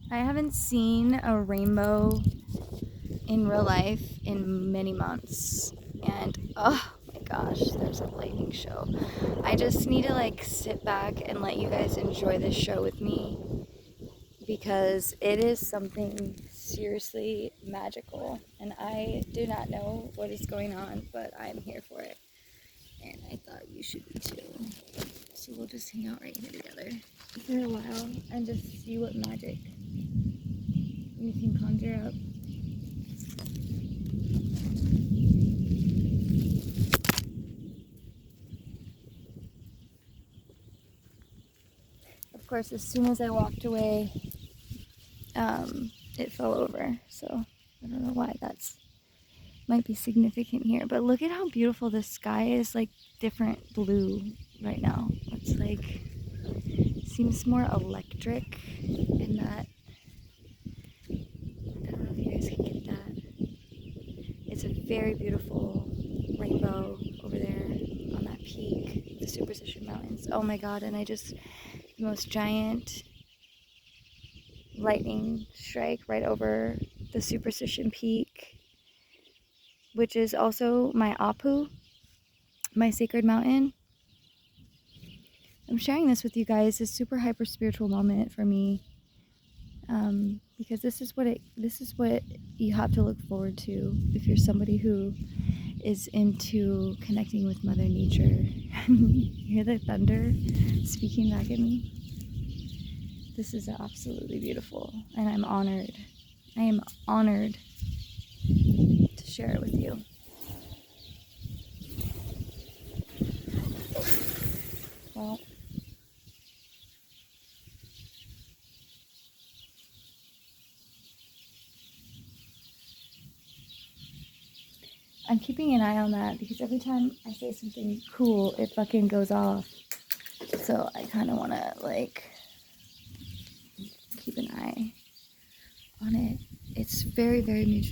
I haven't seen a rainbow in real life in many months, and oh my gosh, there's a lightning show. I just need to like sit back and let you guys enjoy this show with me because it is something seriously magical, and I do not know what is going on, but I'm here for it, and I thought you should be too. So we'll just hang out right here together for a while and just see what magic we can conjure up. Of course, as soon as I walked away, it fell over. So I don't know why that's might be significant here. But look at how beautiful the sky is, like different blue right now. It's like seems more electric in that. I don't know if you guys can get that. It's a very beautiful rainbow over there on that peak, the Superstition Mountains. Oh my god, and I just the most giant lightning strike right over the Superstition Peak, which is also my Apu, my sacred mountain. I'm sharing this with you guys, this super hyper spiritual moment for me, because this is what you have to look forward to if you're somebody who is into connecting with Mother Nature. You hear the thunder speaking back at me? This is absolutely beautiful, and I'm honored. I am honored to share it with you. Well, I'm keeping an eye on that because every time I say something cool, it fucking goes off. So I kind of want to like keep an eye on it. It's very, very,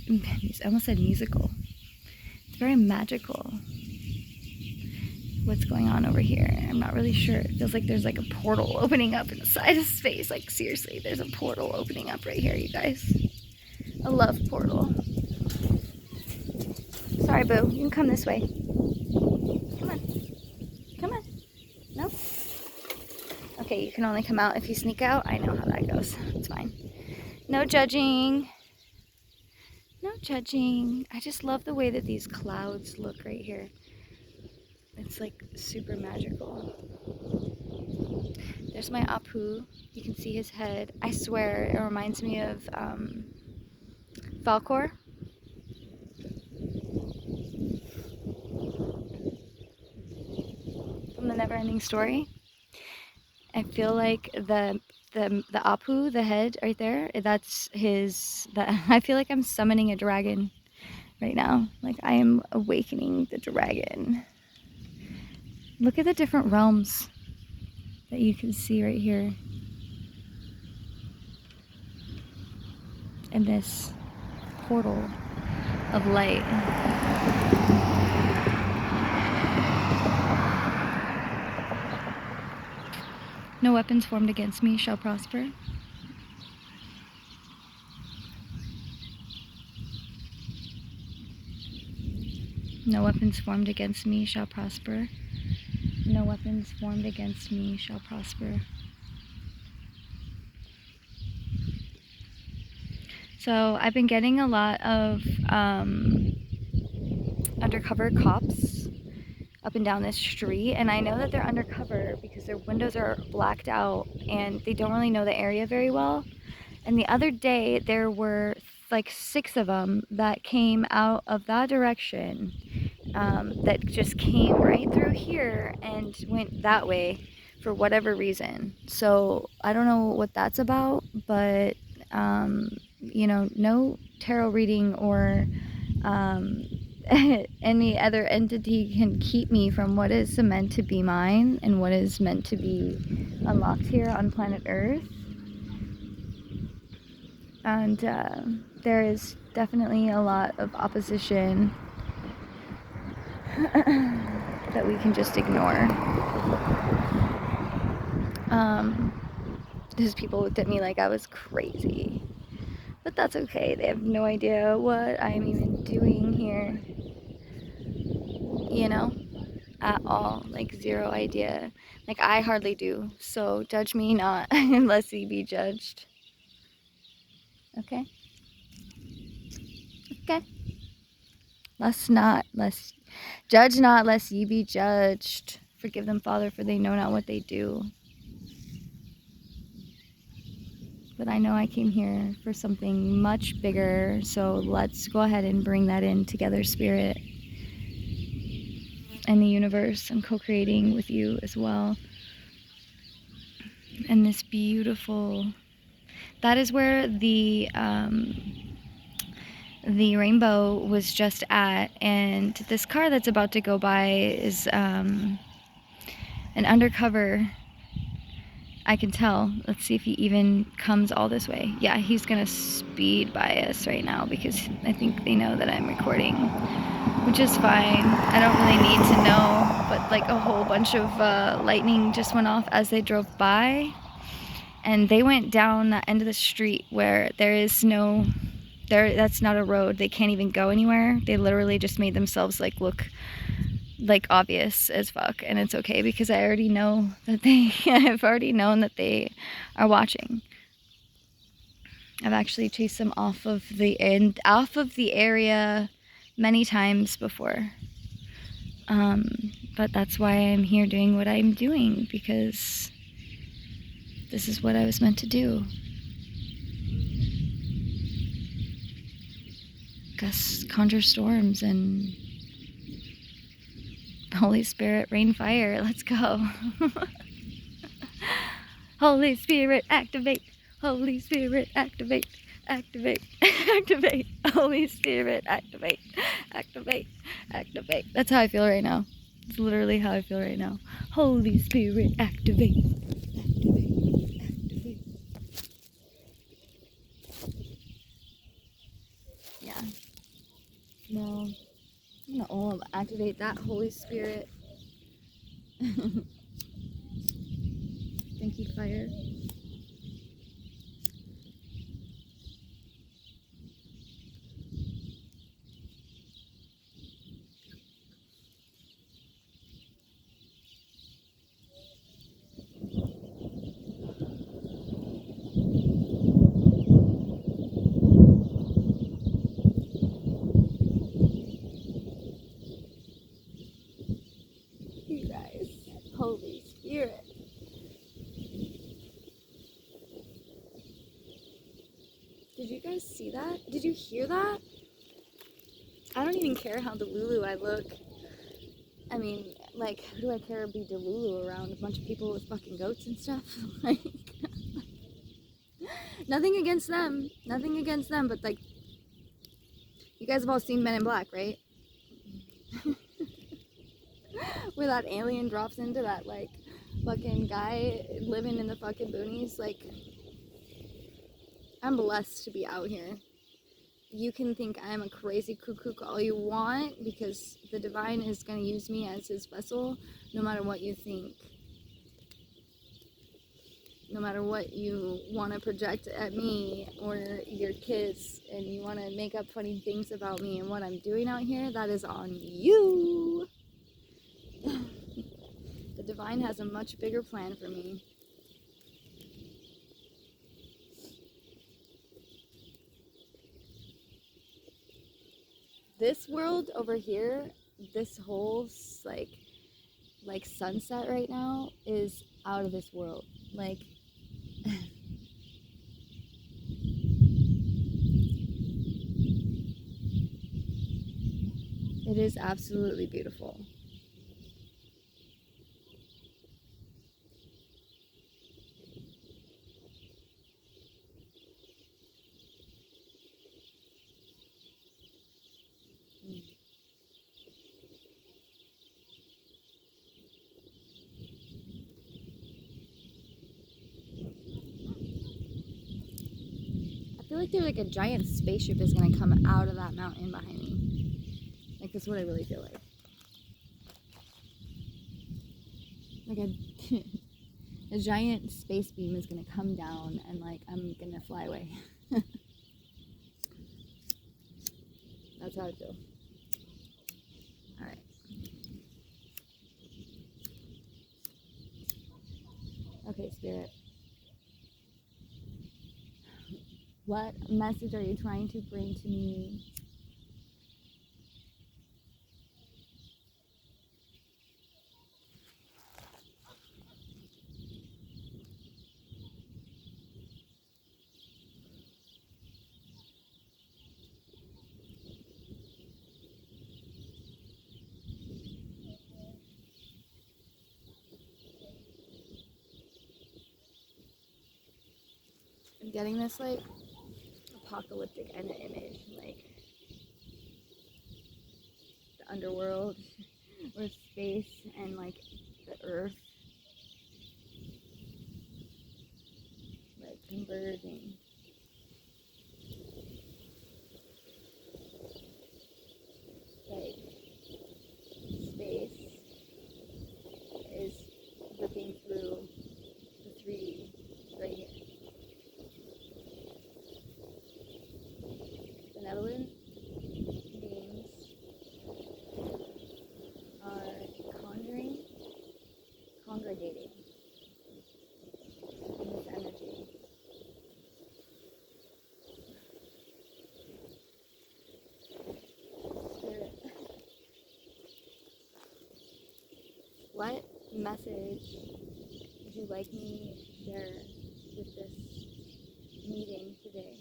I almost said musical. It's very magical. What's going on over here? I'm not really sure. It feels like there's like a portal opening up in the side of space. Like seriously, there's a portal opening up right here, you guys. A love portal. Sorry, boo. You can come this way. Come on. Come on. No? Okay, you can only come out if you sneak out. I know how that goes. It's fine. No judging. No judging. I just love the way that these clouds look right here. It's like super magical. There's my Apu. You can see his head. I swear it reminds me of Falkor. From the Neverending Story. I feel like the Apu, the head right there, that's his. I feel like I'm summoning a dragon right now. Like I am awakening the dragon. Look at the different realms that you can see right here. And this portal of light. No weapons formed against me shall prosper. No weapons formed against me shall prosper. No weapons formed against me shall prosper. So I've been getting a lot of undercover cops up and down this street, and I know that they're undercover because their windows are blacked out and they don't really know the area very well. And the other day there were like 6 of them that came out of that direction, that just came right through here and went that way for whatever reason. So I don't know what that's about, but you know, no tarot reading or any other entity can keep me from what is meant to be mine and what is meant to be unlocked here on planet Earth. And there is definitely a lot of opposition that we can just ignore. Those people looked at me like I was crazy. But that's okay. They have no idea what I'm even doing here. You know? At all. Like, zero idea. Like, I hardly do. So, judge me not, unless ye be judged. Okay? Okay? Judge not, lest ye be judged. Forgive them, Father, for they know not what they do. But I know I came here for something much bigger, so let's go ahead and bring that in together, Spirit, and the universe. I'm co-creating with you as well. And this beautiful, that is where the rainbow was just at, and this car that's about to go by is an undercover. I can tell. Let's see if he even comes all this way. Yeah, he's gonna speed by us right now because I think they know that I'm recording, which is fine. I don't really need to know, but like a whole bunch of lightning just went off as they drove by, and they went down that end of the street where there is no, that's not a road. They can't even go anywhere. They literally just made themselves like look like obvious as fuck, and it's okay because I already know that I've already known that they are watching. I've actually chased them off of the area many times before. But that's why I'm here doing what I'm doing, because this is what I was meant to do. Conjure storms and Holy Spirit, rain fire. Let's go. Holy Spirit, activate. Holy Spirit, activate. Activate. Activate. Holy Spirit, activate. Activate. Activate. That's how I feel right now. It's literally how I feel right now. Holy Spirit, activate. Activate. Activate. Yeah. No. I'm gonna activate that Holy Spirit. Thank you, fire. You guys. Holy Spirit. Did you guys see that? Did you hear that? I don't even care how Delulu I look. I mean, like, who do I care to be Delulu around a bunch of people with fucking goats and stuff? Like, nothing against them. Nothing against them, but like, you guys have all seen Men in Black, right? Where that alien drops into that, like, fucking guy living in the fucking boonies. Like, I'm blessed to be out here. You can think I'm a crazy cuckoo all you want, because the divine is going to use me as his vessel, no matter what you think. No matter what you want to project at me or your kids, and you want to make up funny things about me and what I'm doing out here, that is on you. The divine has a much bigger plan for me. This world over here, this whole like sunset right now is out of this world. Like, it is absolutely beautiful. I feel like there's like a giant spaceship is gonna come out of that mountain behind me. Like, that's what I really feel like. Like A giant space beam is gonna come down and like I'm gonna fly away. That's how I feel. Alright. Okay, Spirit. What message are you trying to bring to me? I'm getting this like apocalyptic kind of image, like the underworld or space and like the earth like converging. Like space is ripping through the 3D right here. Benevolent beings are congregating in this energy. Spirit. What message would you like me to share with this meeting today?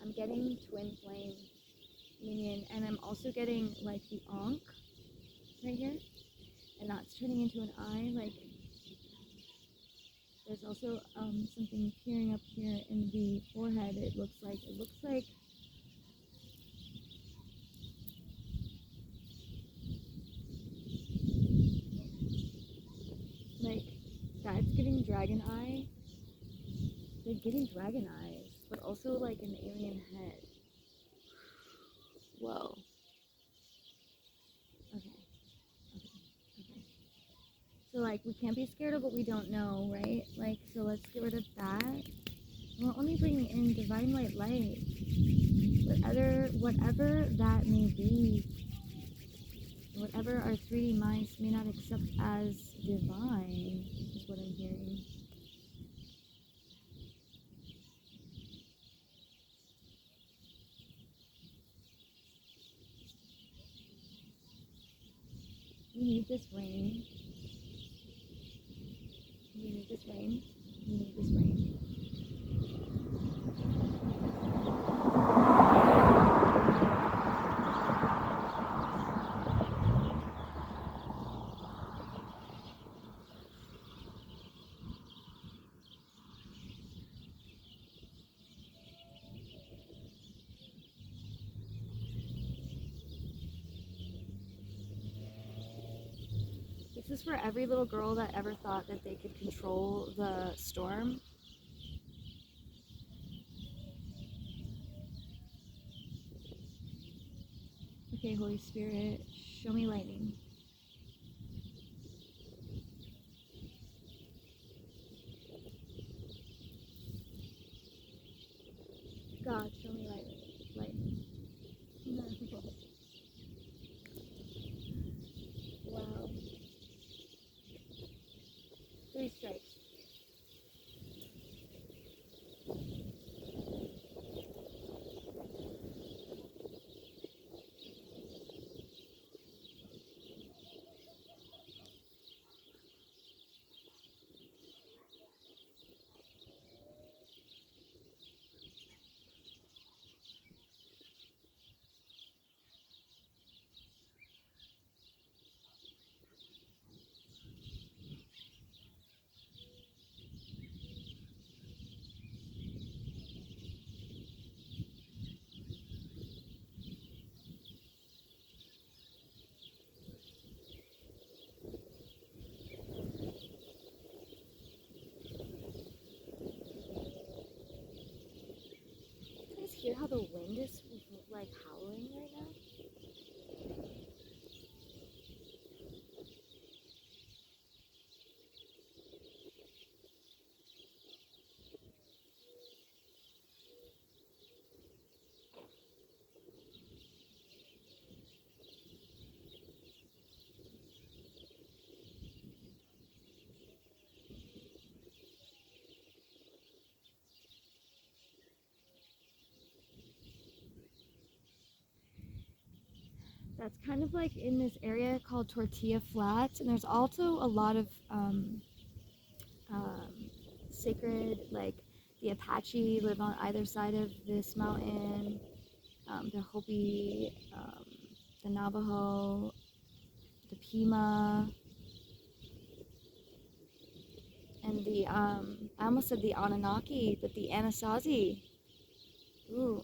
I'm getting twin flame union, and I'm also getting like the ankh right here, and that's turning into an eye. Like there's also something appearing up here in the forehead. It looks like that's giving dragon eye. They're getting dragon eyes, but also like an alien head. Whoa. Okay. So like we can't be scared of what we don't know, right? Like so let's get rid of that. Well, let me bring in divine white light. Whatever that may be, whatever our 3D minds may not accept as divine, is what I'm hearing. We need this rain. We need this rain. We need this rain. This is for every little girl that ever thought that they could control the storm. Okay, Holy Spirit, show me lightning. God, show me lightning. No. Wow. 3 strikes. Hear how the wind is like howling right now? that's kind of like in this area called Tortilla Flats, and there's also a lot of sacred, like the Apache live on either side of this mountain, the Hopi, the Navajo, the Pima, and the I almost said the Anunnaki, but the Anasazi, ooh,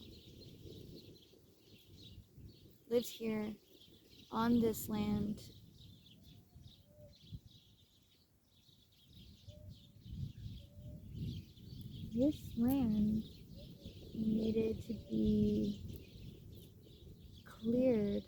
lived here on this land. This land needed to be cleared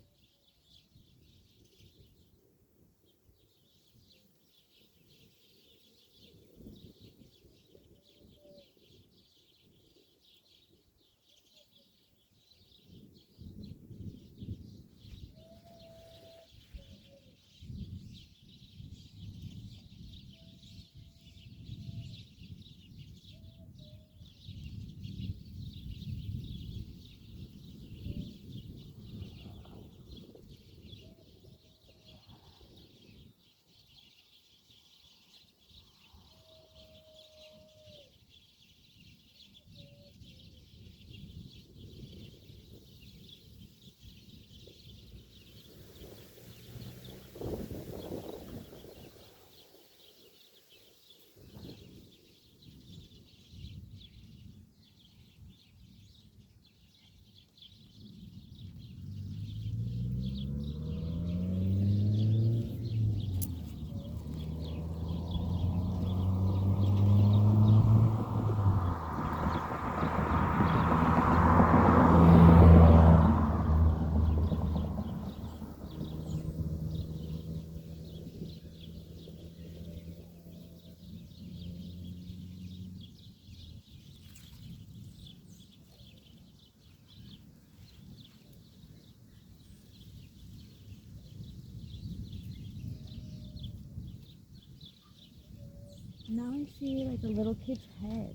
Now I see like a little kid's head,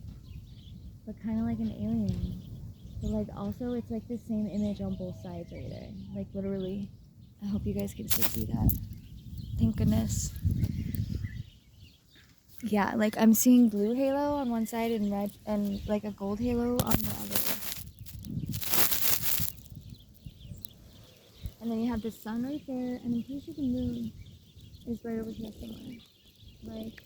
but kind of like an alien. But like also it's like the same image on both sides right there. Like literally. I hope you guys can still see that. Thank goodness. Yeah, like I'm seeing blue halo on one side and red and like a gold halo on the other. And then you have the sun right there, and I'm pretty sure the moon is right over here somewhere. Like,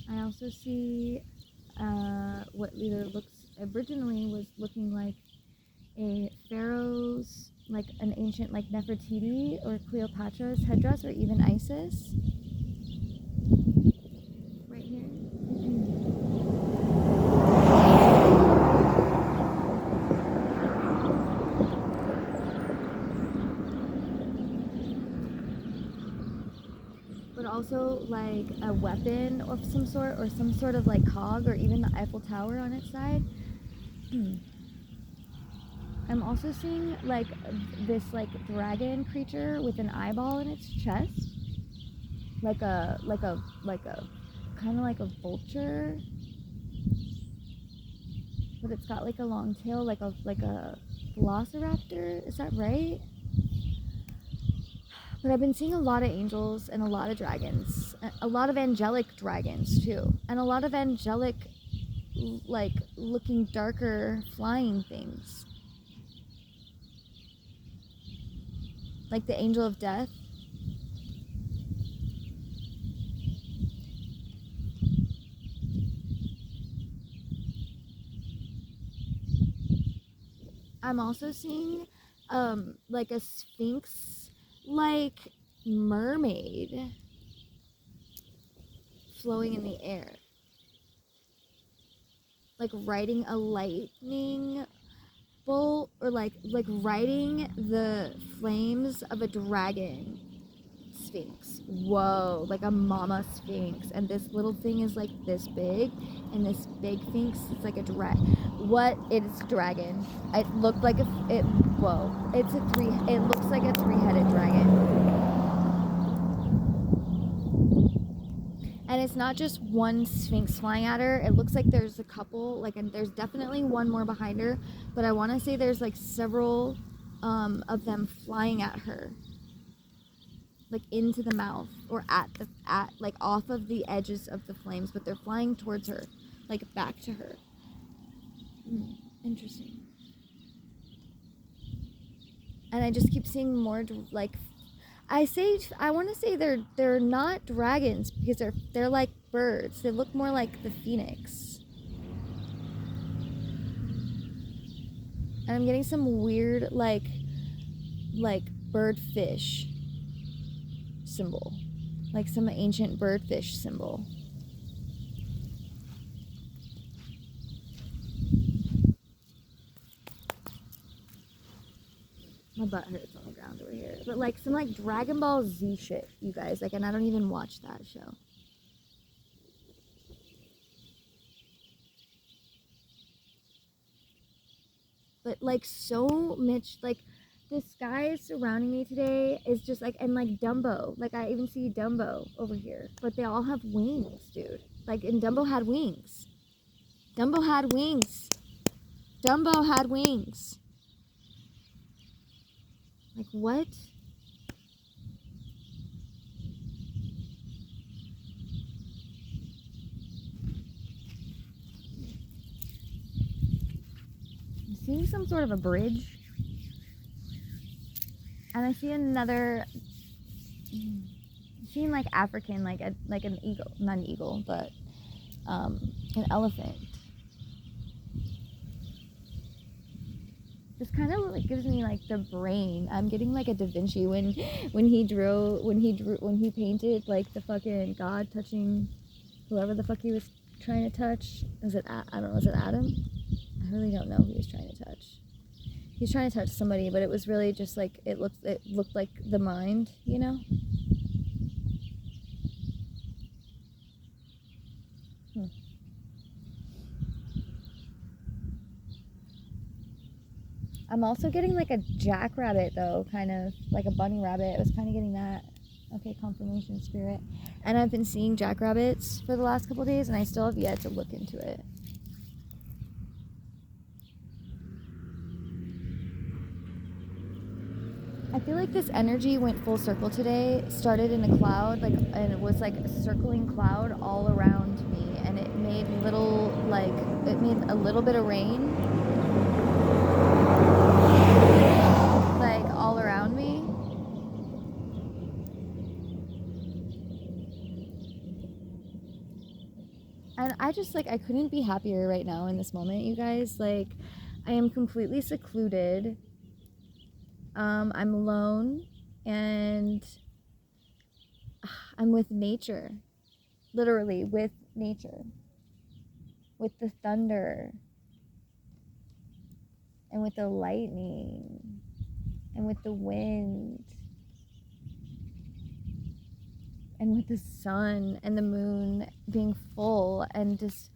I also see what either looks originally was looking like a pharaoh's, like an ancient like Nefertiti or Cleopatra's headdress, or even Isis. Right here. But also like a weapon of some sort, or some sort of like cog, or even the Eiffel Tower on its side. I'm also seeing like this like dragon creature with an eyeball in its chest, like a kind of like a vulture, but it's got like a long tail, like a velociraptor. Is that right? But I've been seeing a lot of angels and a lot of dragons, a lot of angelic dragons too, and a lot of angelic, like looking darker flying things. Like the angel of death. I'm also seeing like a sphinx like mermaid flowing in the air. Like riding a lightning bolt, or like riding the flames of a dragon sphinx. Whoa, like a mama sphinx. And this little thing is like this big, and this big sphinx is like a what? It's a dragon. It looked like whoa. It looks like a three-headed dragon. And it's not just one sphinx flying at her. It looks like there's a couple, like, and there's definitely one more behind her, but I want to say there's like several of them flying at her, like into the mouth or at like off of the edges of the flames, but they're flying towards her, like back to her. Interesting. And I just keep seeing more like I want to say they're not dragons because they're like birds. They look more like the phoenix. And I'm getting some weird like birdfish symbol, like some ancient birdfish symbol. My butt hurts on the ground over here. But like some like Dragon Ball Z shit, you guys. Like, and I don't even watch that show. But like so much, like the sky surrounding me today is just like, and like Dumbo. Like I even see Dumbo over here. But they all have wings, dude. Like, and Dumbo had wings. Dumbo had wings. Dumbo had wings. Like, what? I'm seeing some sort of a bridge. And I see another, I'm seeing like African, like an eagle, not an eagle, but an elephant. This kind of like gives me like the brain. I'm getting like a Da Vinci when he painted like the fucking God touching whoever the fuck he was trying to touch. Was it I don't know, was it Adam? I really don't know who he was trying to touch. He was trying to touch somebody, but it was really just like it looked like the mind, you know? I'm also getting like a jackrabbit though, kind of like a bunny rabbit. I was kind of getting that. Okay, confirmation spirit. And I've been seeing jackrabbits for the last couple days, and I still have yet to look into it. I feel like this energy went full circle today. Started in a cloud, like, and it was like a circling cloud all around me, and it made a little bit of rain, like all around me. And I just like I couldn't be happier right now in this moment, you guys. Like, I am completely secluded. I'm alone, and I'm with nature, literally with nature, with the thunder, and with the lightning, and with the wind, and with the sun and the moon being full, and just